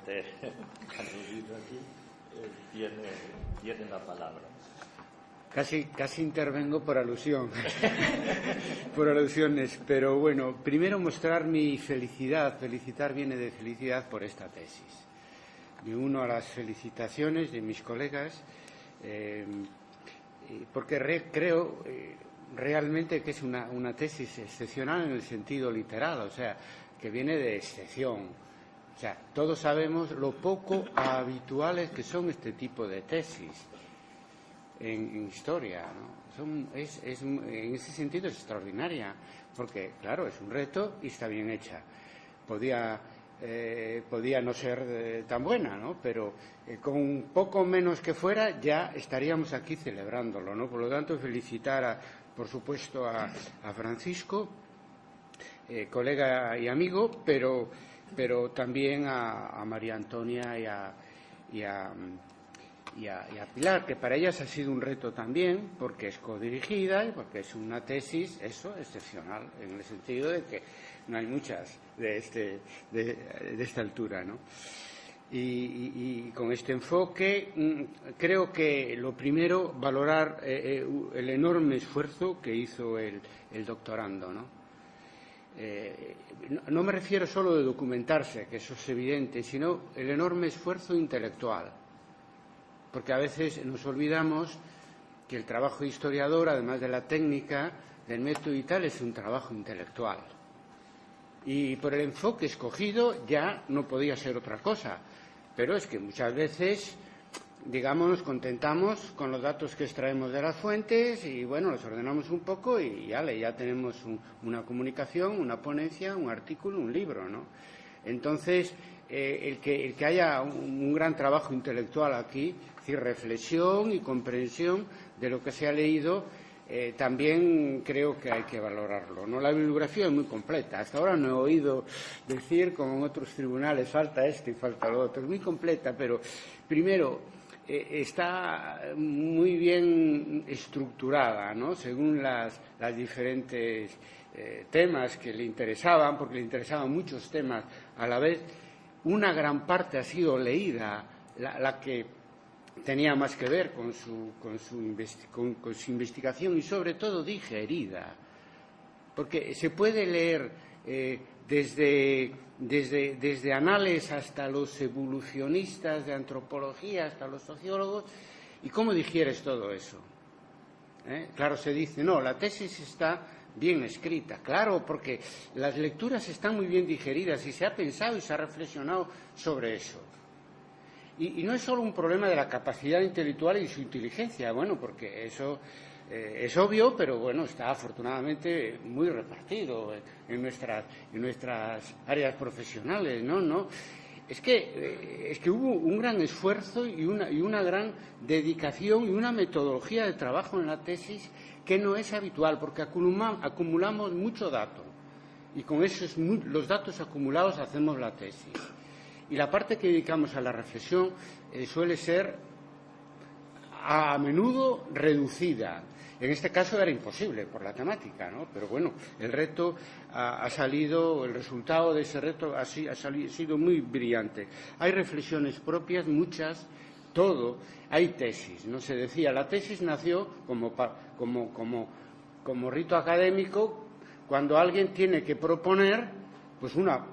esté aludido aquí, tiene la palabra. Casi intervengo por alusión, por alusiones, pero bueno, primero mostrar mi felicidad, felicitar viene de felicidad por esta tesis. Me uno a las felicitaciones de mis colegas, porque creo realmente que es una tesis excepcional en el sentido literal, o sea, que viene de excepción. O sea, todos sabemos lo poco habituales que son este tipo de tesis en historia, ¿no? En ese sentido es extraordinaria, porque, claro, es un reto y está bien hecha. Podía no ser tan buena, ¿no? Pero con un poco menos que fuera ya estaríamos aquí celebrándolo, ¿no? Por lo tanto, felicitar, por supuesto, a Francisco, colega y amigo, pero también a María Antonia y a Pilar, que para ellas ha sido un reto también, porque es codirigida y porque es una tesis, excepcional, en el sentido de que no hay muchas de esta altura, ¿no? Y con este enfoque creo que lo primero, valorar el enorme esfuerzo que hizo el doctorando, ¿no? No me refiero solo de documentarse, que eso es evidente, sino el enorme esfuerzo intelectual. Porque a veces nos olvidamos que el trabajo de historiador, además de la técnica, del método y tal, es un trabajo intelectual. Y por el enfoque escogido ya no podía ser otra cosa. Pero es que muchas veces, digamos, nos contentamos con los datos que extraemos de las fuentes y, bueno, los ordenamos un poco y ya tenemos una comunicación, una ponencia, un artículo, un libro, ¿no? Entonces, el que haya un gran trabajo intelectual aquí, es decir, reflexión y comprensión de lo que se ha leído, también creo que hay que valorarlo, ¿no? La bibliografía es muy completa. Hasta ahora no he oído decir, como en otros tribunales, falta esto y falta lo otro. Es muy completa, pero primero está muy bien estructurada, ¿no? Según las diferentes temas que le interesaban, porque le interesaban muchos temas a la vez. Una gran parte ha sido leída, la que tenía más que ver con su investigación y, sobre todo, digerida. Porque se puede leer desde anales hasta los evolucionistas de antropología, hasta los sociólogos, ¿y cómo digieres todo eso? Claro, se dice, no, la tesis está bien escrita, claro, porque las lecturas están muy bien digeridas y se ha pensado y se ha reflexionado sobre eso. Y no es solo un problema de la capacidad intelectual y su inteligencia, bueno, porque eso es obvio, pero bueno, está afortunadamente muy repartido en nuestras áreas profesionales, ¿no? Es que hubo un gran esfuerzo y una gran dedicación y una metodología de trabajo en la tesis que no es habitual, porque acumulamos mucho dato y con los datos acumulados hacemos la tesis. Y la parte que dedicamos a la reflexión suele ser a menudo reducida. En este caso era imposible por la temática, ¿no? Pero bueno, el reto ha salido, el resultado de ese reto ha sido muy brillante. Hay reflexiones propias, muchas, todo. Hay tesis, ¿no? Se decía, la tesis nació como rito académico cuando alguien tiene que proponer, pues una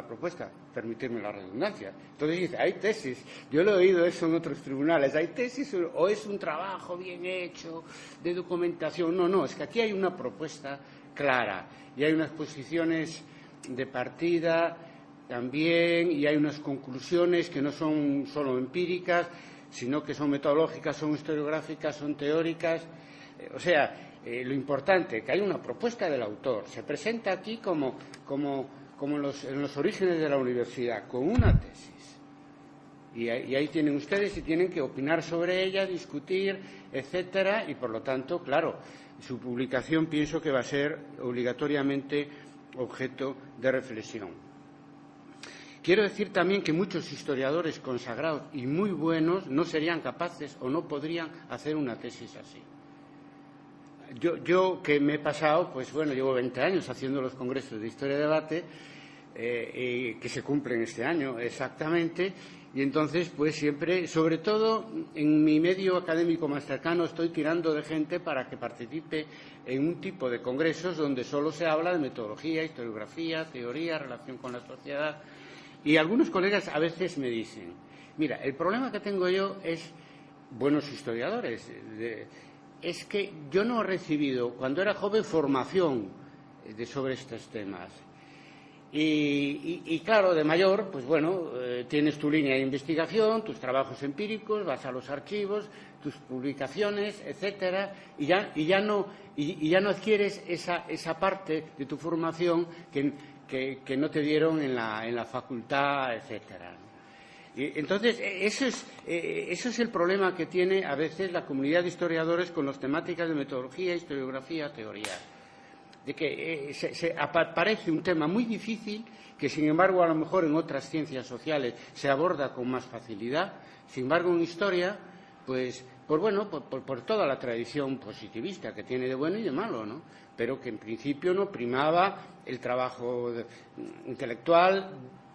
propuesta, permitirme la redundancia. Entonces dice, hay tesis. Yo lo he oído eso en otros tribunales. ¿Hay tesis o es un trabajo bien hecho de documentación? No, es que aquí hay una propuesta clara y hay unas posiciones de partida también y hay unas conclusiones que no son solo empíricas, sino que son metodológicas, son historiográficas, son teóricas. Lo importante, que hay una propuesta del autor. Se presenta aquí como en los orígenes de la universidad, con una tesis. Y ahí tienen ustedes y tienen que opinar sobre ella, discutir, etcétera, y por lo tanto, claro, su publicación pienso que va a ser obligatoriamente objeto de reflexión. Quiero decir también que muchos historiadores consagrados y muy buenos no serían capaces o no podrían hacer una tesis así. Yo que me he pasado, pues bueno, llevo 20 años haciendo los congresos de Historia y Debate, que se cumplen este año exactamente. Y entonces, pues siempre, sobre todo en mi medio académico más cercano, estoy tirando de gente para que participe en un tipo de congresos donde solo se habla de metodología, historiografía, teoría, relación con la sociedad. Y algunos colegas a veces me dicen, mira, el problema que tengo yo es buenos historiadores. Es que yo no he recibido, cuando era joven, formación sobre estos temas. Y claro, de mayor, pues bueno, tienes tu línea de investigación, tus trabajos empíricos, vas a los archivos, tus publicaciones, etcétera, y ya no adquieres esa parte de tu formación que no te dieron en la facultad, etcétera. Y entonces, eso es el problema que tiene a veces la comunidad de historiadores con las temáticas de metodología, historiografía, teoría. De que parece un tema muy difícil que, sin embargo, a lo mejor en otras ciencias sociales se aborda con más facilidad. Sin embargo, en historia, pues bueno, por toda la tradición positivista que tiene de bueno y de malo, ¿no? Pero que en principio no primaba el trabajo intelectual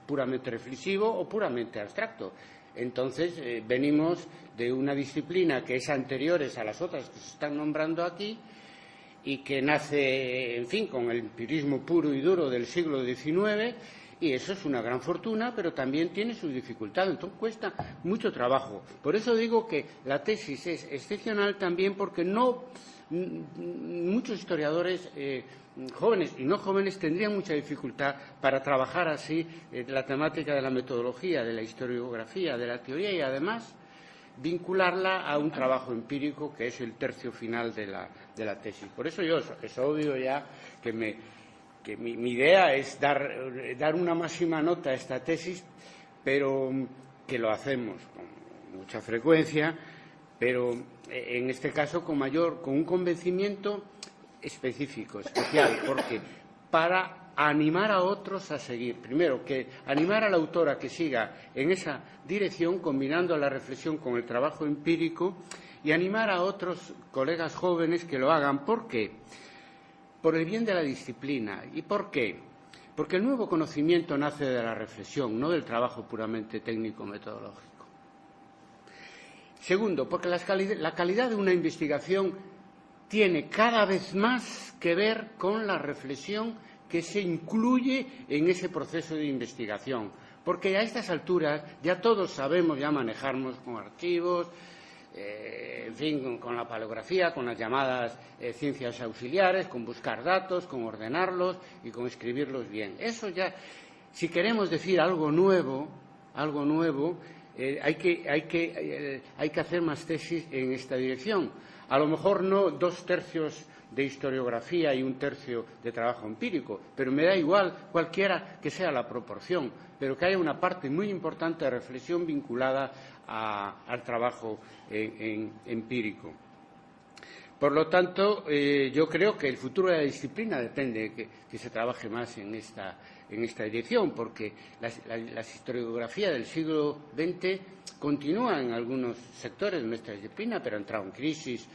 puramente reflexivo o puramente abstracto. Entonces, venimos de una disciplina que es anterior a las otras que se están nombrando aquí, y que nace, en fin, con el empirismo puro y duro del siglo XIX, y eso es una gran fortuna, pero también tiene sus dificultades, entonces cuesta mucho trabajo. Por eso digo que la tesis es excepcional también porque muchos historiadores jóvenes y no jóvenes tendrían mucha dificultad para trabajar así la temática de la metodología, de la historiografía, de la teoría y además vincularla a un trabajo empírico que es el tercio final de la tesis. Por eso yo es obvio ya que mi idea es dar una máxima nota a esta tesis, pero que lo hacemos con mucha frecuencia, pero en este caso con un convencimiento específico, especial, porque para animar a otros a seguir. Primero, que animar al autor a que siga en esa dirección, combinando la reflexión con el trabajo empírico, y animar a otros colegas jóvenes que lo hagan. ¿Por qué? Por el bien de la disciplina. ¿Y por qué? Porque el nuevo conocimiento nace de la reflexión, no del trabajo puramente técnico-metodológico. Segundo, porque la calidad de una investigación tiene cada vez más que ver con la reflexión que se incluye en ese proceso de investigación. Porque a estas alturas ya todos sabemos ya manejarnos con archivos, en fin, con la paleografía, con las llamadas ciencias auxiliares, con buscar datos, con ordenarlos y con escribirlos bien. Eso ya, si queremos decir algo nuevo, hay que hacer más tesis en esta dirección. A lo mejor no 2/3 de historiografía y 1/3 de trabajo empírico, pero me da igual cualquiera que sea la proporción, pero que haya una parte muy importante de reflexión vinculada al trabajo empírico. Por lo tanto, yo creo que el futuro de la disciplina depende de que se trabaje más en esta dirección, porque la historiografía del siglo XX continúa en algunos sectores de nuestra disciplina, pero ha entrado en crisis,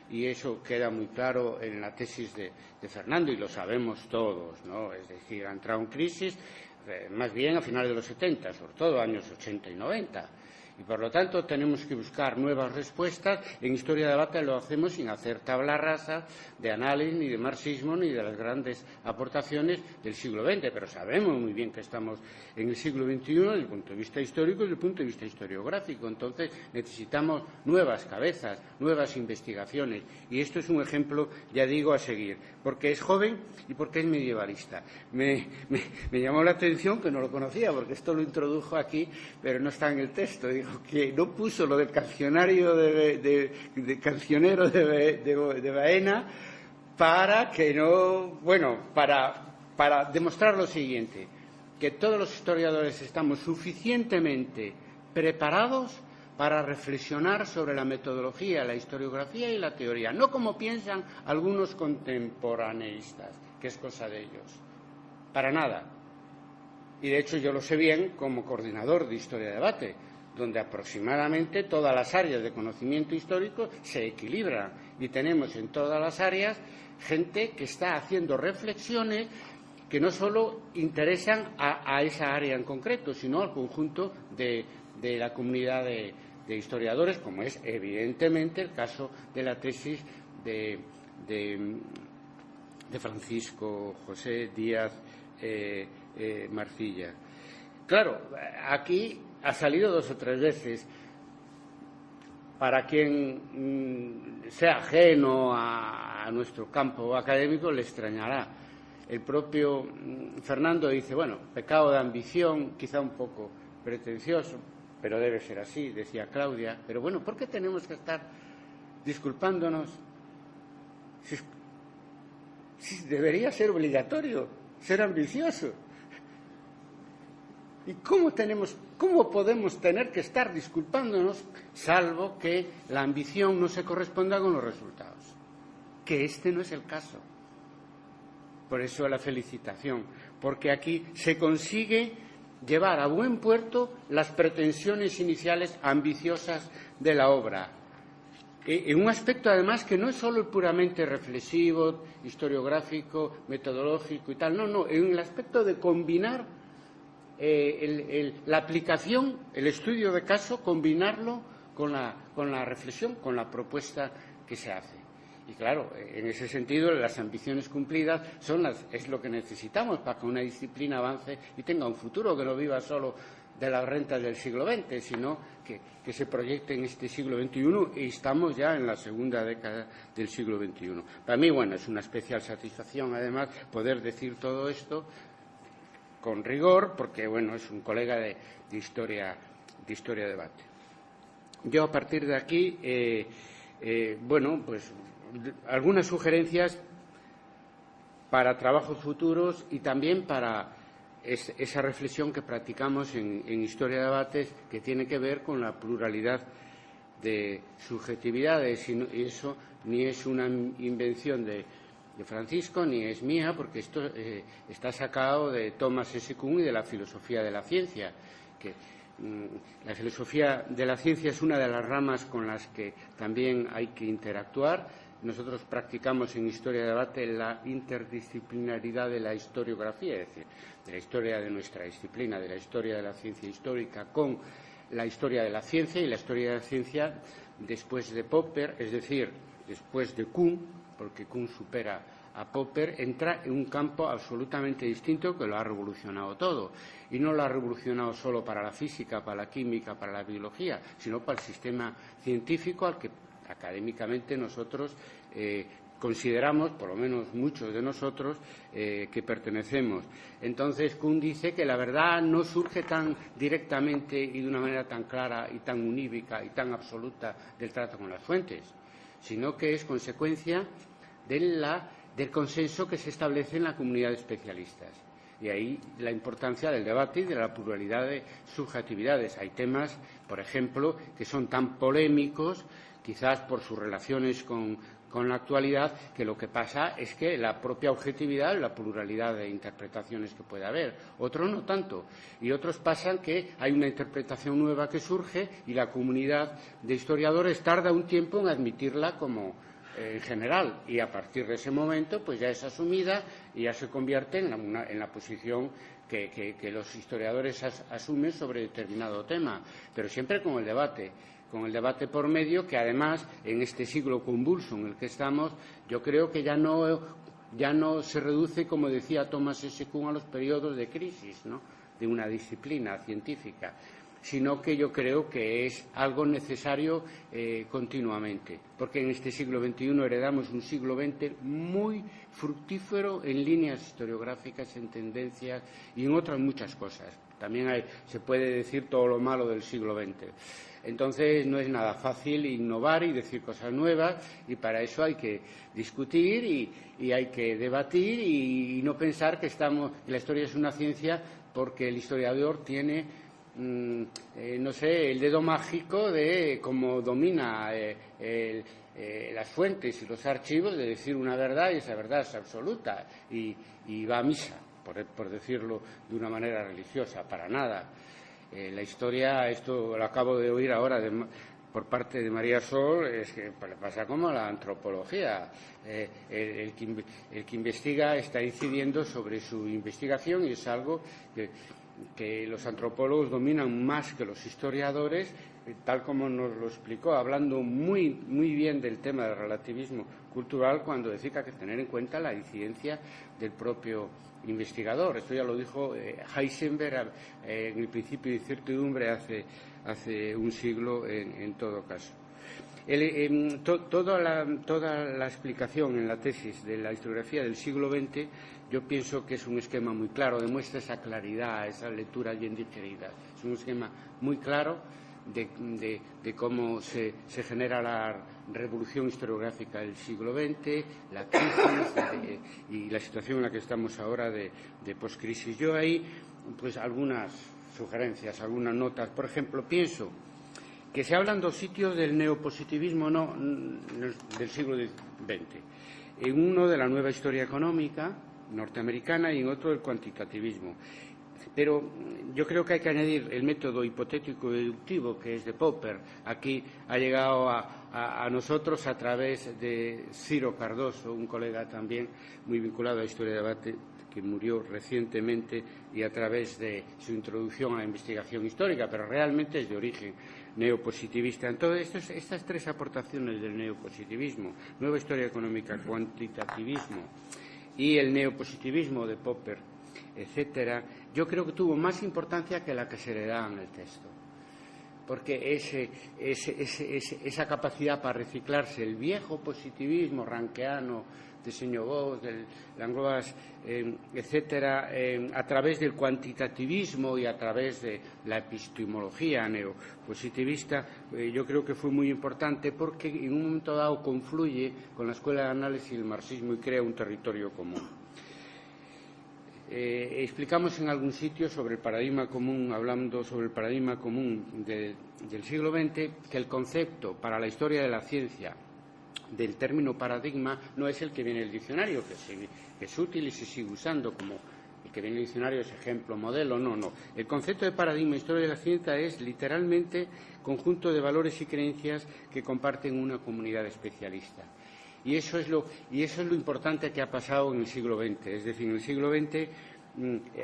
y eso queda muy claro en la tesis de Fernando, y lo sabemos todos, ¿no? Es decir, ha entrado en crisis más bien a finales de los 70, sobre todo años 80 y 90. Y, por lo tanto, tenemos que buscar nuevas respuestas. En Historia de Debate lo hacemos sin hacer tabla rasa de análisis, ni de marxismo, ni de las grandes aportaciones del siglo XX. Pero sabemos muy bien que estamos en el siglo XXI desde el punto de vista histórico y desde el punto de vista historiográfico. Entonces, necesitamos nuevas cabezas, nuevas investigaciones. Y esto es un ejemplo, ya digo, a seguir. Porque es joven y porque es medievalista. Me llamó la atención, que no lo conocía, porque esto lo introdujo aquí, pero no está en el texto. Que no puso lo del cancionario cancionero de Baena para que no, bueno, para demostrar lo siguiente, que todos los historiadores estamos suficientemente preparados para reflexionar sobre la metodología, la historiografía y la teoría, no como piensan algunos contemporaneistas, que es cosa de ellos, para nada. Y de hecho yo lo sé bien como coordinador de Historia de Debate, donde aproximadamente todas las áreas de conocimiento histórico se equilibran y tenemos en todas las áreas gente que está haciendo reflexiones que no solo interesan a esa área en concreto, sino al conjunto de la comunidad de historiadores, como es evidentemente el caso de la tesis de Francisco José Díaz Marcilla. Claro, aquí ha salido 2 o 3 veces. Para quien sea ajeno a nuestro campo académico le extrañará. El propio Fernando dice, bueno, pecado de ambición, quizá un poco pretencioso, pero debe ser así, decía Claudia. Pero bueno, ¿por qué tenemos que estar disculpándonos? Si debería ser obligatorio ser ambicioso. ¿Y cómo podemos tener que estar disculpándonos, salvo que la ambición no se corresponda con los resultados? Que este no es el caso. Por eso la felicitación, porque aquí se consigue llevar a buen puerto las pretensiones iniciales ambiciosas de la obra. En un aspecto, además, que no es solo el puramente reflexivo, historiográfico, metodológico y tal, no, en el aspecto de combinar la aplicación, el estudio de caso, combinarlo con la reflexión, con la propuesta que se hace. Y claro, en ese sentido, las ambiciones cumplidas es lo que necesitamos para que una disciplina avance y tenga un futuro, que no viva solo de las rentas del siglo XX, sino que se proyecte en este siglo XXI, y estamos ya en la segunda década del siglo XXI. Para mí, bueno, es una especial satisfacción, además, poder decir todo esto con rigor, porque, bueno, es un colega de historia debate. Yo, a partir de aquí, bueno, pues algunas sugerencias para trabajos futuros y también para esa reflexión que practicamos en Historia de Debates, que tiene que ver con la pluralidad de subjetividades, y eso ni es una invención de Francisco ni es mía, porque esto está sacado de Thomas S. Kuhn y de la filosofía de la ciencia, que la filosofía de la ciencia es una de las ramas con las que también hay que interactuar. Nosotros practicamos en Historia de Debate la interdisciplinaridad de la historiografía, es decir, de la historia de nuestra disciplina, de la historia de la ciencia histórica, con la historia de la ciencia, y la historia de la ciencia después de Popper, es decir, después de Kuhn, porque Kuhn supera a Popper, entra en un campo absolutamente distinto que lo ha revolucionado todo. Y no lo ha revolucionado solo para la física, para la química, para la biología, sino para el sistema científico al que académicamente nosotros consideramos, por lo menos muchos de nosotros, que pertenecemos. Entonces, Kuhn dice que la verdad no surge tan directamente y de una manera tan clara y tan unívoca y tan absoluta del trato con las fuentes, sino que es consecuencia del consenso que se establece en la comunidad de especialistas. Y ahí la importancia del debate y de la pluralidad de subjetividades. Hay temas, por ejemplo, que son tan polémicos, quizás por sus relaciones con la actualidad, que lo que pasa es que la propia objetividad, la pluralidad de interpretaciones que puede haber. Otros no tanto. Y otros pasan que hay una interpretación nueva que surge y la comunidad de historiadores tarda un tiempo en admitirla como en general, y a partir de ese momento pues ya es asumida y ya se convierte en la posición que los historiadores asumen sobre determinado tema, pero siempre con el debate por medio, que además en este siglo convulso en el que estamos, yo creo que ya no se reduce, como decía Thomas S. Kuhn, a los periodos de crisis, ¿no?, de una disciplina científica, sino que yo creo que es algo necesario continuamente, porque en este siglo XXI heredamos un siglo XX muy fructífero en líneas historiográficas, en tendencias y en otras muchas cosas. También se puede decir todo lo malo del siglo XX. Entonces, no es nada fácil innovar y decir cosas nuevas, y para eso hay que discutir y hay que debatir y no pensar que la historia es una ciencia porque el historiador tiene no sé, el dedo mágico de cómo domina las fuentes y los archivos, de decir una verdad y esa verdad es absoluta y va a misa, por decirlo de una manera religiosa, para nada. La historia, esto lo acabo de oír ahora por parte de María Sol es que le pasa como a la antropología. El que investiga está incidiendo sobre su investigación y es algo que los antropólogos dominan más que los historiadores, tal como nos lo explicó, hablando muy bien del tema del relativismo cultural, cuando decía que hay que tener en cuenta la incidencia del propio investigador. Esto ya lo dijo Heisenberg en el principio de incertidumbre hace un siglo en todo caso. Toda la explicación en la tesis de la historiografía del siglo XX, yo pienso que es un esquema muy claro, demuestra esa claridad, esa lectura bien digerida. Es un esquema muy claro de cómo se genera la revolución historiográfica del siglo XX, la crisis y la situación en la que estamos ahora de poscrisis. Yo ahí, pues algunas sugerencias, algunas notas. Por ejemplo, pienso que se hablan dos sitios del neopositivismo del siglo XX. En uno de la nueva historia económica norteamericana y en otro del cuantitativismo. Pero yo creo que hay que añadir el método hipotético-deductivo, que es de Popper. Aquí ha llegado a nosotros a través de Ciro Cardoso, un colega también muy vinculado a la historia de debate, que murió recientemente, y a través de su introducción a la investigación histórica, pero realmente es de origen neopositivista. Entonces, estas tres aportaciones del neopositivismo, nueva historia económica, cuantitativismo y el neopositivismo de Popper, etcétera, yo creo que tuvo más importancia que la que se le da en el texto. Porque esa capacidad para reciclarse, el viejo positivismo rankeano de Señor del Langlois, etcétera, a través del cuantitativismo y a través de la epistemología neopositivista, yo creo que fue muy importante porque en un momento dado confluye con la escuela de análisis del marxismo y crea un territorio común. Explicamos en algún sitio sobre el paradigma común, hablando sobre el paradigma común del siglo XX, que el concepto para la historia de la ciencia del término paradigma no es el que viene en el diccionario, que es útil y se sigue usando como el que viene en el diccionario, es ejemplo, modelo, no. El concepto de paradigma historia de la ciencia es literalmente conjunto de valores y creencias que comparten una comunidad especialista. Y eso es lo importante que ha pasado en el siglo XX. Es decir, en el siglo XX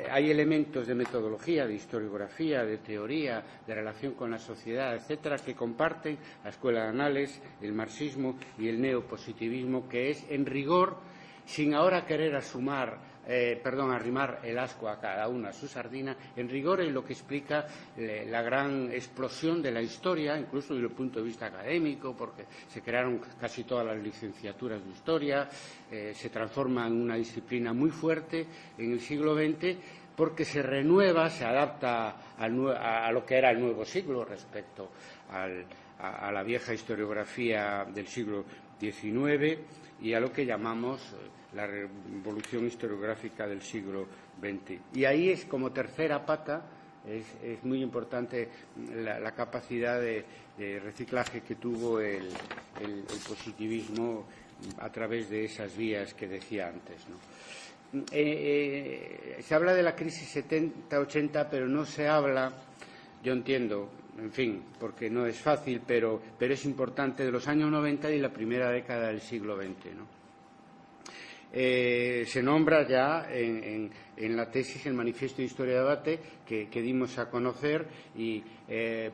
hay elementos de metodología, de historiografía, de teoría, de relación con la sociedad, etcétera, que comparten la escuela de análisis, el marxismo y el neopositivismo, que es, en rigor, sin ahora querer arrimar el ascua a cada una a su sardina, en rigor es lo que explica la gran explosión de la historia, incluso desde el punto de vista académico, porque se crearon casi todas las licenciaturas de historia, se transforma en una disciplina muy fuerte en el siglo XX, porque se renueva, se adapta a lo que era el nuevo siglo respecto a la vieja historiografía del siglo XIX y a lo que llamamos la revolución historiográfica del siglo XX. Y ahí es como tercera pata, es muy importante la capacidad de reciclaje que tuvo el positivismo a través de esas vías que decía antes, ¿no? Se habla de la crisis 70-80, pero no se habla, yo entiendo, en fin, porque no es fácil, pero es importante, de los años 90 y la primera década del siglo XX, ¿no? Se nombra ya en la tesis el manifiesto de historia de debate que dimos a conocer y el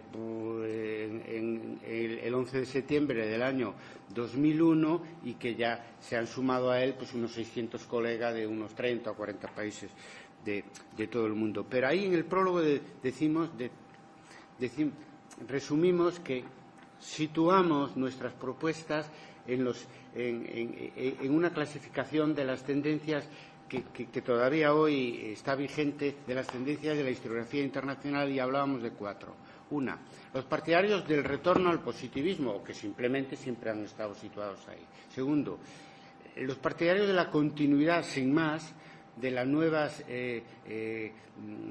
11 de septiembre del año 2001 y que ya se han sumado a él pues unos 600 colegas de unos 30 o 40 países de todo el mundo. Pero ahí en el prólogo resumimos que situamos nuestras propuestas en una clasificación de las tendencias que todavía hoy está vigente, de las tendencias de la historiografía internacional, y hablábamos de 4. Una, los partidarios del retorno al positivismo, o que simplemente siempre han estado situados ahí. Segundo, los partidarios de la continuidad, sin más, de las nuevas, de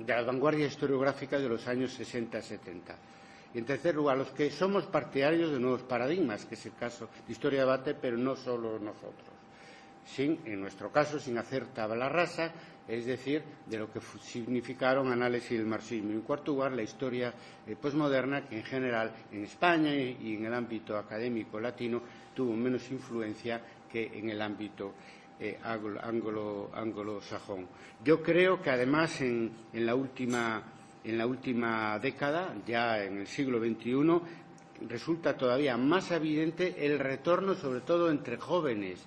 las vanguardias historiográficas de los años 60-70. Y en tercer lugar, los que somos partidarios de nuevos paradigmas, que es el caso de historia de debate, pero no solo nosotros. En nuestro caso, sin hacer tabla rasa, es decir, de lo que significaron análisis del marxismo. Y en cuarto lugar, la historia posmoderna, que en general en España y en el ámbito académico latino tuvo menos influencia que en el ámbito anglosajón. Yo creo que además en la última década, ya en el siglo XXI, resulta todavía más evidente el retorno, sobre todo entre jóvenes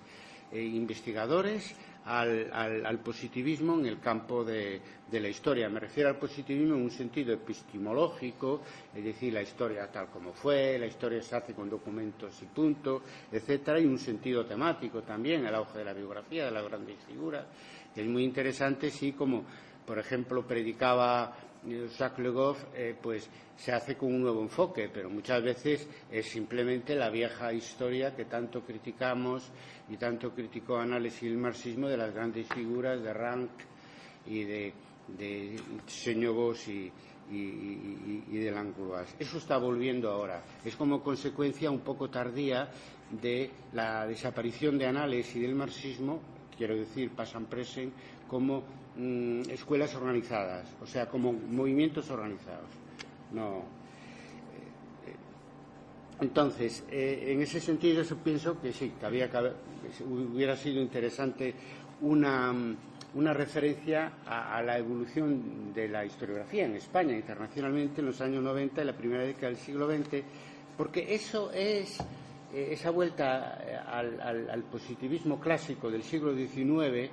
investigadores, al positivismo en el campo de la historia. Me refiero al positivismo en un sentido epistemológico, es decir, la historia tal como fue, la historia se hace con documentos y punto, etcétera, y un sentido temático también, el auge de la biografía, de las grandes figuras, que es muy interesante, sí, como, por ejemplo, predicaba Jacques Le Goff, pues se hace con un nuevo enfoque, pero muchas veces es simplemente la vieja historia que tanto criticamos y tanto criticó análisis del marxismo, de las grandes figuras de Rank y de Señogos y de Langlois. Eso está volviendo ahora. Es como consecuencia un poco tardía de la desaparición de análisis del marxismo, quiero decir, pasan present, como escuelas organizadas, o sea, como movimientos organizados. No. Entonces, en ese sentido, yo pienso que sí, que hubiera sido interesante una referencia a la evolución de la historiografía en España, internacionalmente, en los años 90 y la primera década del siglo XX, porque eso es esa vuelta al positivismo clásico del siglo XIX,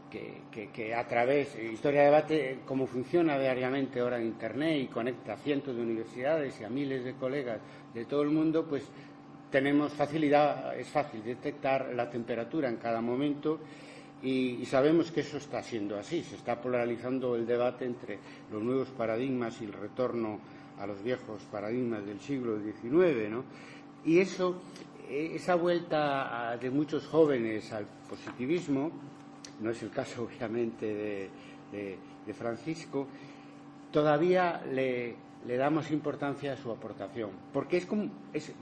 que a través de Historia de Debate, como funciona diariamente ahora en Internet y conecta a cientos de universidades y a miles de colegas de todo el mundo, pues tenemos facilidad, es fácil detectar la temperatura en cada momento y sabemos que eso está siendo así. Se está polarizando el debate entre los nuevos paradigmas y el retorno a los viejos paradigmas del siglo XIX, ¿no? Y esa vuelta de muchos jóvenes al positivismo, no es el caso obviamente de Francisco, todavía le damos importancia a su aportación, porque es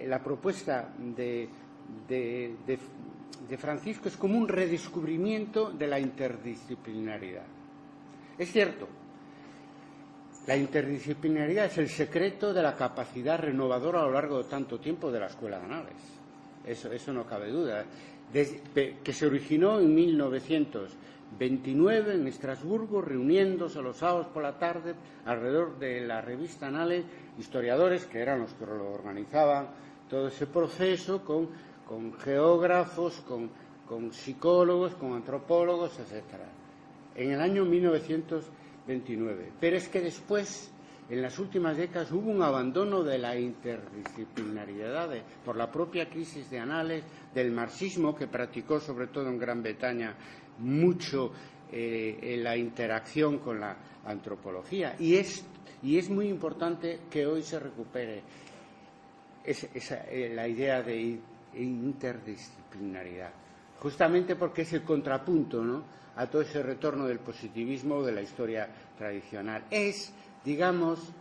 la propuesta de Francisco es como un redescubrimiento de la interdisciplinaridad. Es cierto, la interdisciplinaridad es el secreto de la capacidad renovadora a lo largo de tanto tiempo de la Escuela de Análisis. Eso no cabe duda. Que se originó en 1929 en Estrasburgo, reuniéndose los sábados por la tarde alrededor de la revista Annales, historiadores que eran los que lo organizaban todo ese proceso, con geógrafos, con psicólogos, con antropólogos, etcétera, en el año 1929. Pero es que después, en las últimas décadas, hubo un abandono de la interdisciplinariedad por la propia crisis de Annales, del marxismo, que practicó sobre todo en Gran Bretaña mucho en la interacción con la antropología. Y es muy importante que hoy se recupere la idea de interdisciplinaridad, justamente porque es el contrapunto, ¿no?, a todo ese retorno del positivismo de la historia tradicional. Es, digamos,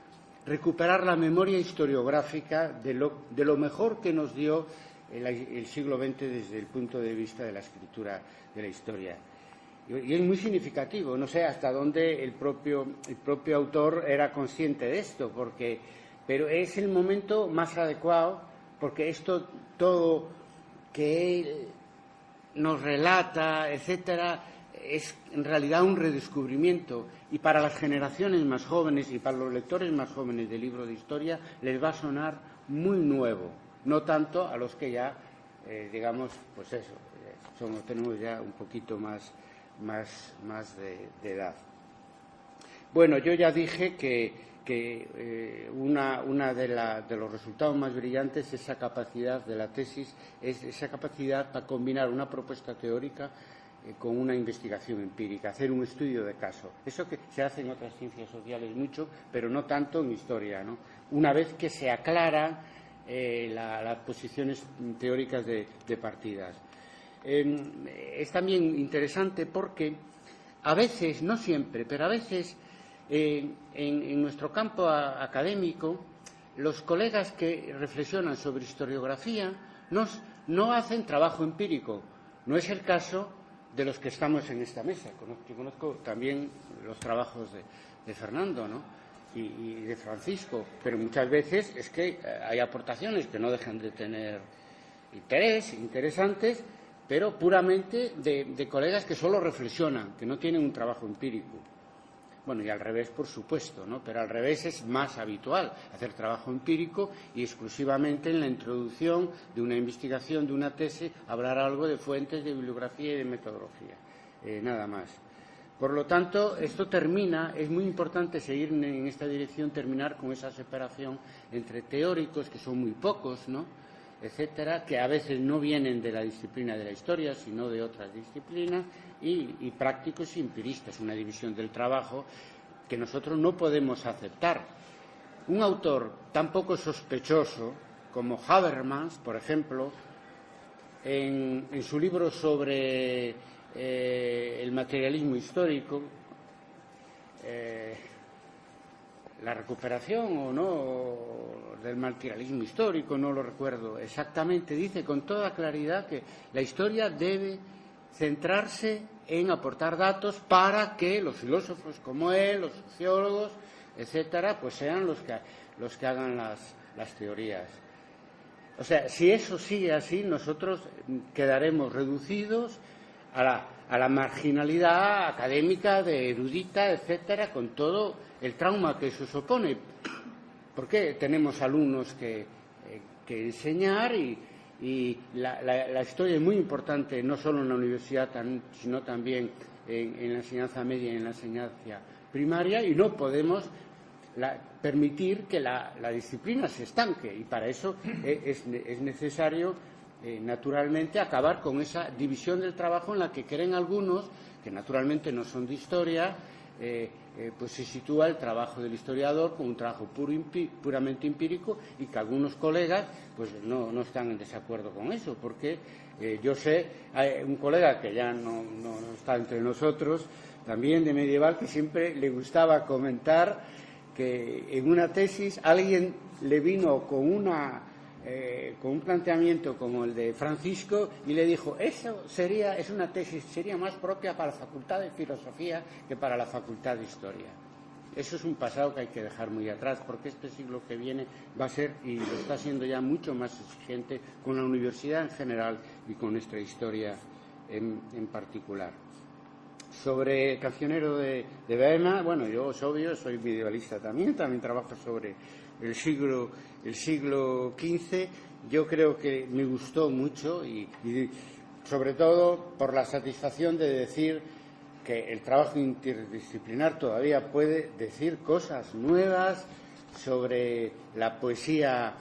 recuperar la memoria historiográfica de lo mejor que nos dio el siglo XX desde el punto de vista de la escritura de la historia. Y es muy significativo, no sé hasta dónde el propio autor era consciente de esto, pero es el momento más adecuado, porque esto todo que él nos relata, etcétera, es en realidad un redescubrimiento, y para las generaciones más jóvenes y para los lectores más jóvenes de libros de historia les va a sonar muy nuevo, no tanto a los que ya, digamos, pues eso, tenemos ya un poquito más de edad. Bueno, yo ya dije que una de los resultados más brillantes es esa capacidad de la tesis, es esa capacidad para combinar una propuesta teórica con una investigación empírica, hacer un estudio de caso. Eso que se hace en otras ciencias sociales mucho, pero no tanto en historia, ¿no? Una vez que se aclaran las posiciones teóricas de partidas. Es también interesante porque a veces, no siempre, pero a veces en nuestro campo académico, los colegas que reflexionan sobre historiografía no hacen trabajo empírico. No es el caso de los que estamos en esta mesa. Yo conozco también los trabajos de Fernando, ¿no? y de Francisco, pero muchas veces es que hay aportaciones que no dejan de tener interesantes, pero puramente de colegas que solo reflexionan, que no tienen un trabajo empírico. Bueno, y al revés, por supuesto, ¿no? Pero al revés es más habitual hacer trabajo empírico y exclusivamente en la introducción de una investigación, de una tesis, hablar algo de fuentes, de bibliografía y de metodología. Nada más. Por lo tanto, esto termina, es muy importante seguir en esta dirección, terminar con esa separación entre teóricos, que son muy pocos, ¿no?, etcétera, que a veces no vienen de la disciplina de la historia, sino de otras disciplinas, y prácticos y empiristas, una división del trabajo que nosotros no podemos aceptar. Un autor tan poco sospechoso como Habermas, por ejemplo, en su libro sobre el materialismo histórico, la recuperación o no del materialismo histórico, no lo recuerdo exactamente, dice con toda claridad que la historia debe centrarse en aportar datos para que los filósofos como él, los sociólogos, etcétera, pues sean los que hagan las teorías. O sea, si eso sigue así, nosotros quedaremos reducidos a la marginalidad académica, de erudita, etcétera, con todo el trauma que eso supone. Porque tenemos alumnos que enseñar y la historia es muy importante, no solo en la universidad, sino también en la enseñanza media y en la enseñanza primaria, y no podemos permitir que la disciplina se estanque, y para eso es necesario naturalmente acabar con esa división del trabajo en la que creen algunos, que naturalmente no son de historia, pues se sitúa el trabajo del historiador como un trabajo puramente empírico, y que algunos colegas pues no están en desacuerdo con eso, porque yo sé, hay un colega que ya no está entre nosotros, también de medieval, que siempre le gustaba comentar que en una tesis alguien le vino con un planteamiento como el de Francisco y le dijo, eso es una tesis, sería más propia para la Facultad de Filosofía que para la Facultad de Historia. Eso es un pasado que hay que dejar muy atrás, porque este siglo que viene va a ser, y lo está siendo ya, mucho más exigente con la universidad en general y con nuestra historia en particular. Sobre el Cancionero de Bohemia, bueno, yo es obvio, soy medievalista también trabajo sobre el siglo XV. Yo creo que me gustó mucho y sobre todo por la satisfacción de decir que el trabajo interdisciplinar todavía puede decir cosas nuevas sobre la poesía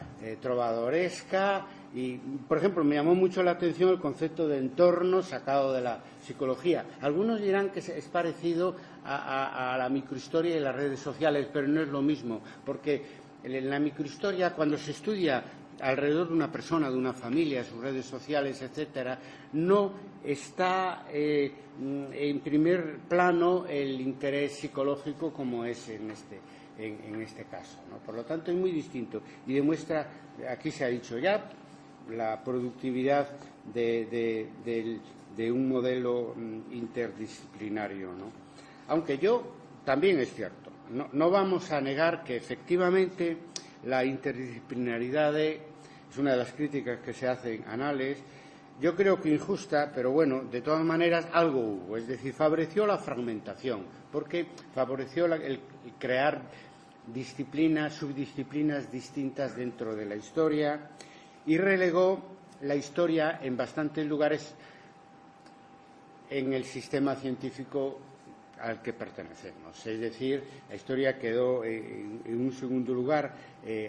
trovadoresca. Y, por ejemplo, me llamó mucho la atención el concepto de entorno sacado de la psicología. Algunos dirán que es parecido a la microhistoria y las redes sociales, pero no es lo mismo, porque en la microhistoria, cuando se estudia alrededor de una persona, de una familia, sus redes sociales, etcétera, no está en primer plano el interés psicológico como es en este caso, ¿no? Por lo tanto, es muy distinto y demuestra, aquí se ha dicho ya, la productividad de un modelo interdisciplinario, ¿no? Aunque también es cierto, no vamos a negar que efectivamente la interdisciplinaridad es una de las críticas que se hacen anales. Yo creo que injusta, pero bueno, de todas maneras algo hubo, es decir, favoreció la fragmentación, porque favoreció el crear disciplinas, subdisciplinas distintas dentro de la historia, y relegó la historia en bastantes lugares en el sistema científico al que pertenecemos. Es decir, la historia quedó en un segundo lugar,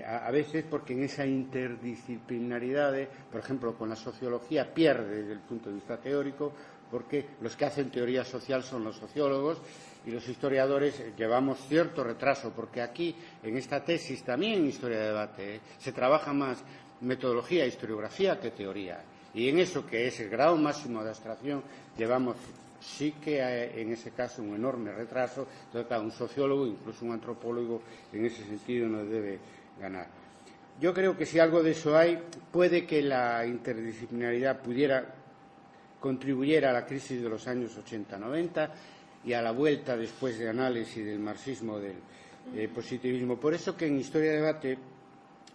a veces porque en esa interdisciplinaridad, por ejemplo, con la sociología pierde desde el punto de vista teórico, porque los que hacen teoría social son los sociólogos y los historiadores llevamos cierto retraso, porque aquí, en esta tesis, también en Historia de Debate, se trabaja más metodología e historiografía que teoría. Y en eso, que es el grado máximo de abstracción, llevamos sí que en ese caso un enorme retraso. Entonces, claro, un sociólogo, incluso un antropólogo, en ese sentido nos debe ganar. Yo creo que si algo de eso hay, puede que la interdisciplinaridad pudiera contribuyera a la crisis de los años 80-90 y a la vuelta después de análisis del marxismo del positivismo. Por eso que en Historia de Debate,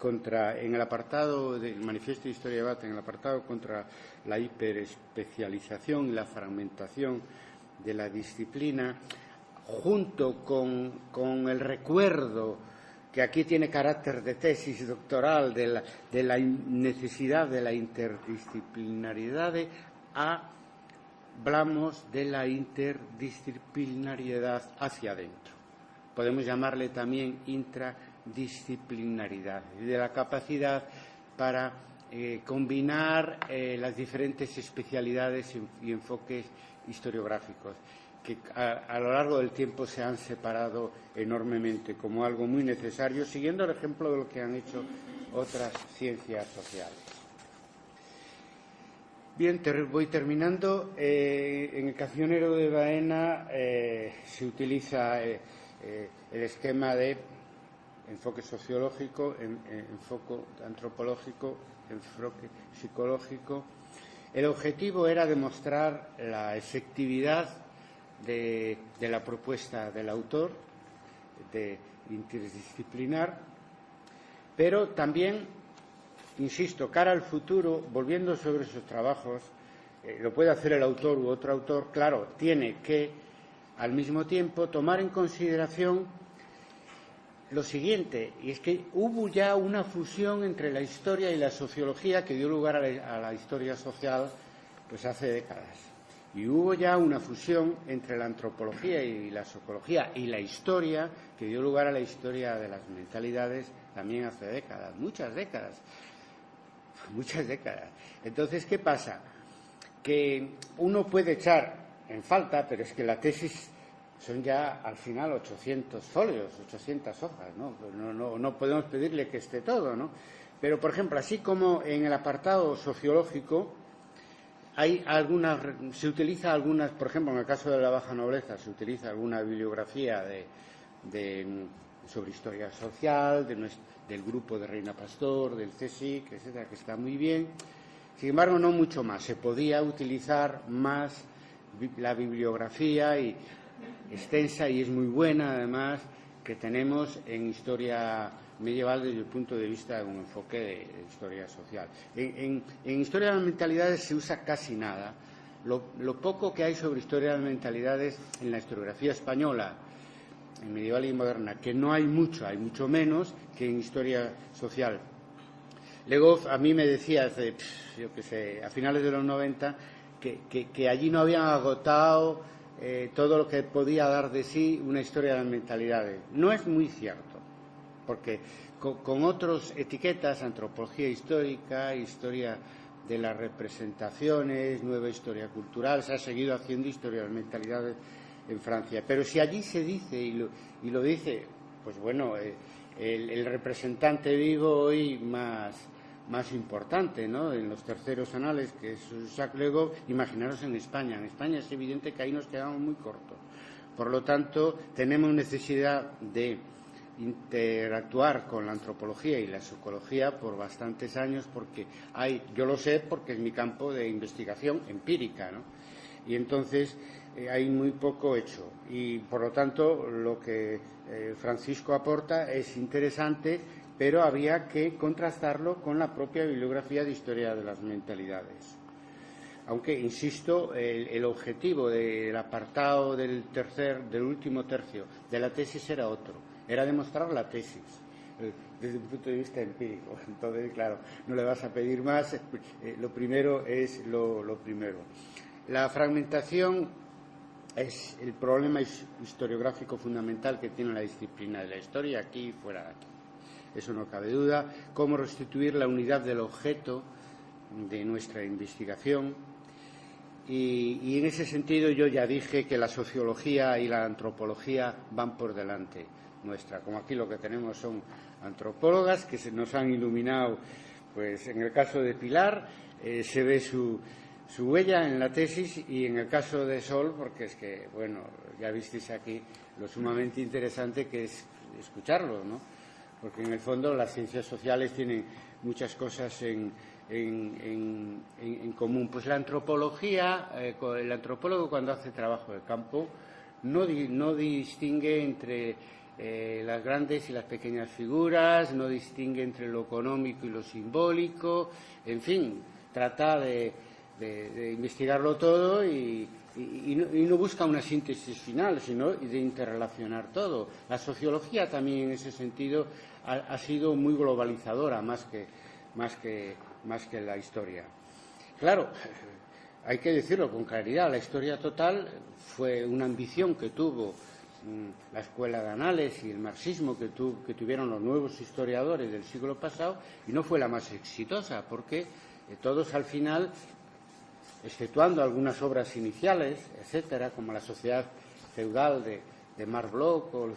en el apartado del Manifiesto de Historia de Debate, en el apartado contra la hiperespecialización y la fragmentación de la disciplina, junto con el recuerdo que aquí tiene carácter de tesis doctoral de la necesidad de la interdisciplinariedad, hablamos de la interdisciplinariedad hacia adentro. Podemos llamarle también intradisciplinaridad, y de la capacidad para combinar las diferentes especialidades y enfoques historiográficos, que a lo largo del tiempo se han separado enormemente como algo muy necesario, siguiendo el ejemplo de lo que han hecho otras ciencias sociales. Bien, voy terminando. En el Cancionero de Baena se utiliza el esquema de enfoque sociológico, enfoque antropológico, enfoque psicológico. El objetivo era demostrar la efectividad de la propuesta del autor, de interdisciplinar, pero también, insisto, cara al futuro, volviendo sobre esos trabajos, lo puede hacer el autor u otro autor, claro, tiene que, al mismo tiempo, tomar en consideración lo siguiente, y es que hubo ya una fusión entre la historia y la sociología que dio lugar a la historia social pues hace décadas. Y hubo ya una fusión entre la antropología y la sociología y la historia que dio lugar a la historia de las mentalidades también hace décadas, muchas décadas. Entonces, ¿qué pasa? Que uno puede echar en falta, pero es que la tesis son ya al final 800 folios, 800 hojas, ¿no? No podemos pedirle que esté todo, ¿no? Pero, por ejemplo, así como en el apartado sociológico se utiliza algunas, por ejemplo, en el caso de la baja nobleza, se utiliza alguna bibliografía sobre historia social, del grupo de Reina Pastor, del CSIC, etcétera, que está muy bien. Sin embargo, no mucho más. Se podía utilizar más la bibliografía extensa, y es muy buena, además, que tenemos en historia medieval desde el punto de vista de un enfoque de historia social. En historia de las mentalidades se usa casi nada. Lo poco que hay sobre historia de las mentalidades en la historiografía española, en medieval y moderna, que no hay mucho, hay mucho menos que en historia social. Legov a mí me decía a finales de los 90 que allí no habían agotado todo lo que podía dar de sí una historia de las mentalidades. No es muy cierto, porque con otras etiquetas, antropología histórica, historia de las representaciones, nueva historia cultural, se ha seguido haciendo historia de las mentalidades en Francia. Pero si allí se dice, y lo dice, pues bueno, el representante vivo hoy más importante, ¿no?, en los terceros anales, que es Jacques Legov, imaginaros en España. En España es evidente que ahí nos quedamos muy cortos. Por lo tanto, tenemos necesidad de interactuar con la antropología y la psicología por bastantes años, porque yo lo sé porque es mi campo de investigación empírica, ¿no? Y entonces hay muy poco hecho, y por lo tanto lo que Francisco aporta es interesante, pero había que contrastarlo con la propia bibliografía de historia de las mentalidades. Aunque, insisto, el objetivo del apartado del último tercio de la tesis era otro, era demostrar la tesis desde un punto de vista empírico. Entonces, claro, no le vas a pedir más, lo primero es lo primero. La fragmentación es el problema historiográfico fundamental que tiene la disciplina de la historia, aquí y fuera de aquí. Eso no cabe duda. Cómo restituir la unidad del objeto de nuestra investigación. Y en ese sentido yo ya dije que la sociología y la antropología van por delante nuestra. Como aquí lo que tenemos son antropólogas que nos han iluminado, pues en el caso de Pilar se ve su huella en la tesis, y en el caso de Sol, porque es que, bueno, ya visteis aquí lo sumamente interesante que es escucharlo, ¿no? porque en el fondo las ciencias sociales tienen muchas cosas en común. Pues la antropología, el antropólogo cuando hace trabajo de campo no distingue entre las grandes y las pequeñas figuras, no distingue entre lo económico y lo simbólico, en fin, trata de investigarlo todo y no busca una síntesis final, sino de interrelacionar todo. La sociología también en ese sentido ha sido muy globalizadora, más que la historia. Claro, hay que decirlo con claridad, la historia total fue una ambición que tuvo la escuela de Anales y el marxismo que tuvieron los nuevos historiadores del siglo pasado, y no fue la más exitosa, porque todos al final, exceptuando algunas obras iniciales, etcétera, como la sociedad feudal de Marc Bloch o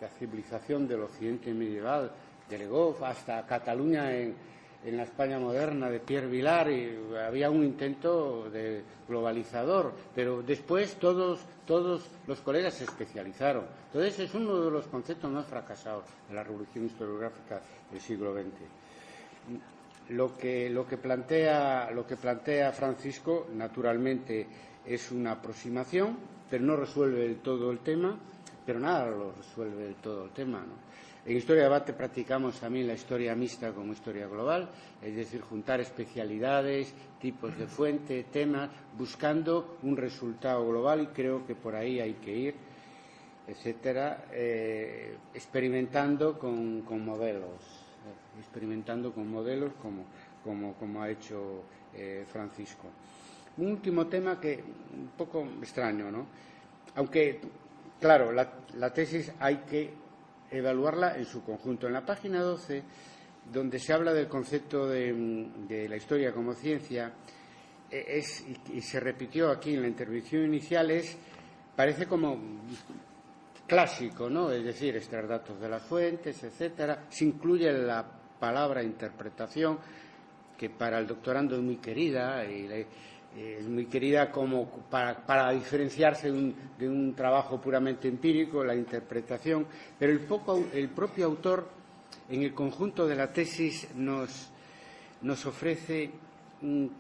la civilización del occidente medieval de Le Goff, hasta Cataluña en la España moderna de Pierre Vilar, y había un intento de globalizador, pero después todos los colegas se especializaron. Entonces es uno de los conceptos más fracasados de la revolución historiográfica del siglo XX. Lo que plantea Francisco, naturalmente, es una aproximación, pero no resuelve del todo el tema, pero nada lo resuelve del todo el tema, ¿no? En Historia de Debate practicamos también la historia mixta como historia global, es decir, juntar especialidades, tipos de fuente, temas, buscando un resultado global, y creo que por ahí hay que ir, etcétera, experimentando con modelos como ha hecho Francisco. Un último tema que un poco extraño, ¿no? Aunque, claro, la tesis hay que evaluarla en su conjunto. En la página 12, donde se habla del concepto de la historia como ciencia, y se repitió aquí en la intervención inicial, parece como clásico, ¿no? Es decir, extraer datos de las fuentes, etcétera. Se incluye la palabra interpretación, que para el doctorando es muy querida, es muy querida como para diferenciarse de un trabajo puramente empírico, la interpretación, pero el propio autor en el conjunto de la tesis nos ofrece en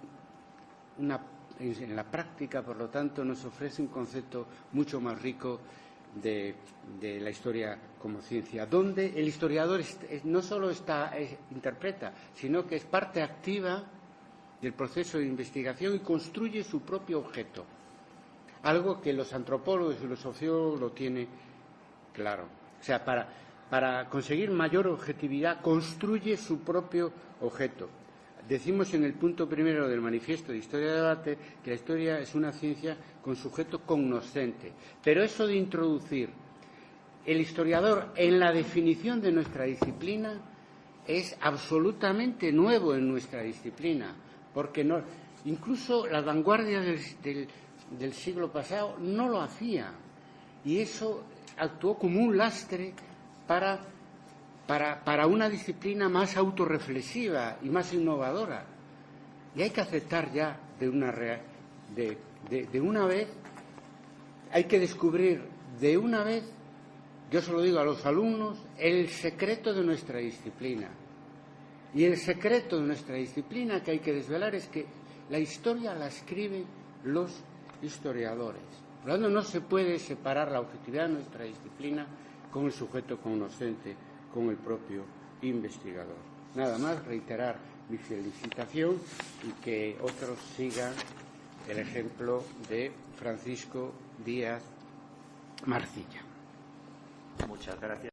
la práctica, por lo tanto, nos ofrece un concepto mucho más rico de la historia como ciencia, donde el historiador no solo interpreta, sino que es parte activa del proceso de investigación y construye su propio objeto, algo que los antropólogos y los sociólogos lo tienen claro. O sea, para conseguir mayor objetividad, construye su propio objeto. Decimos en el punto primero del manifiesto de Historia de Debate que la historia es una ciencia con sujeto cognoscente, pero eso de introducir el historiador en la definición de nuestra disciplina es absolutamente nuevo en nuestra disciplina, porque incluso las vanguardias del siglo pasado no lo hacían, y eso actuó como un lastre para una disciplina más autorreflexiva y más innovadora. Y hay que aceptar ya de una vez, hay que descubrir de una vez, yo se lo digo a los alumnos, el secreto de nuestra disciplina. Y el secreto de nuestra disciplina que hay que desvelar es que la historia la escriben los historiadores. Por lo tanto, no se puede separar la objetividad de nuestra disciplina con el sujeto cognoscente, con el propio investigador. Nada más, reiterar mi felicitación y que otros sigan el ejemplo de Francisco Díaz Marcilla. Muchas gracias.